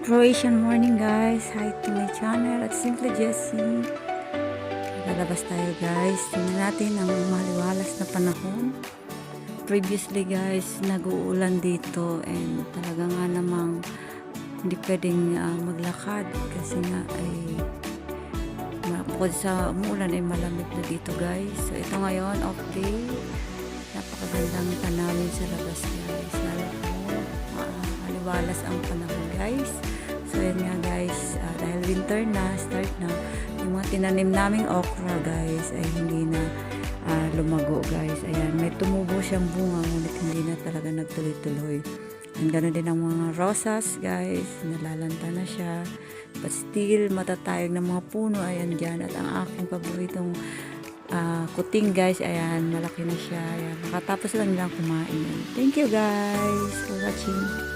Croatian morning guys. Hi to my channel at Simply Jessie. Lalabas tayo guys. Tingnan natin ang maliwalas na panahon. Previously guys, nag-uulan dito and talaga nga namang hindi pwedeng maglakad kasi nga ay bukod sa umulan ay malamig na dito guys. So ito ngayon, off day. Napakagandang tanawin sa labas guys. Lalo maliwalas ang panahon guys. So yun nga guys, dahil winter na, start na, yung mga tinanim naming okra guys ay hindi na lumago guys. Ayan, may tumubo siyang bunga ngunit hindi na talaga nagtuloy-tuloy. And ganoon din ang mga rosas guys, nalalanta na siya. But still, matatayog ng mga puno, ayan dyan. At ang aking paboritong kuting guys, ayan, malaki na siya. Ayan, nakatapos lang nilang kumain. Thank you guys for watching.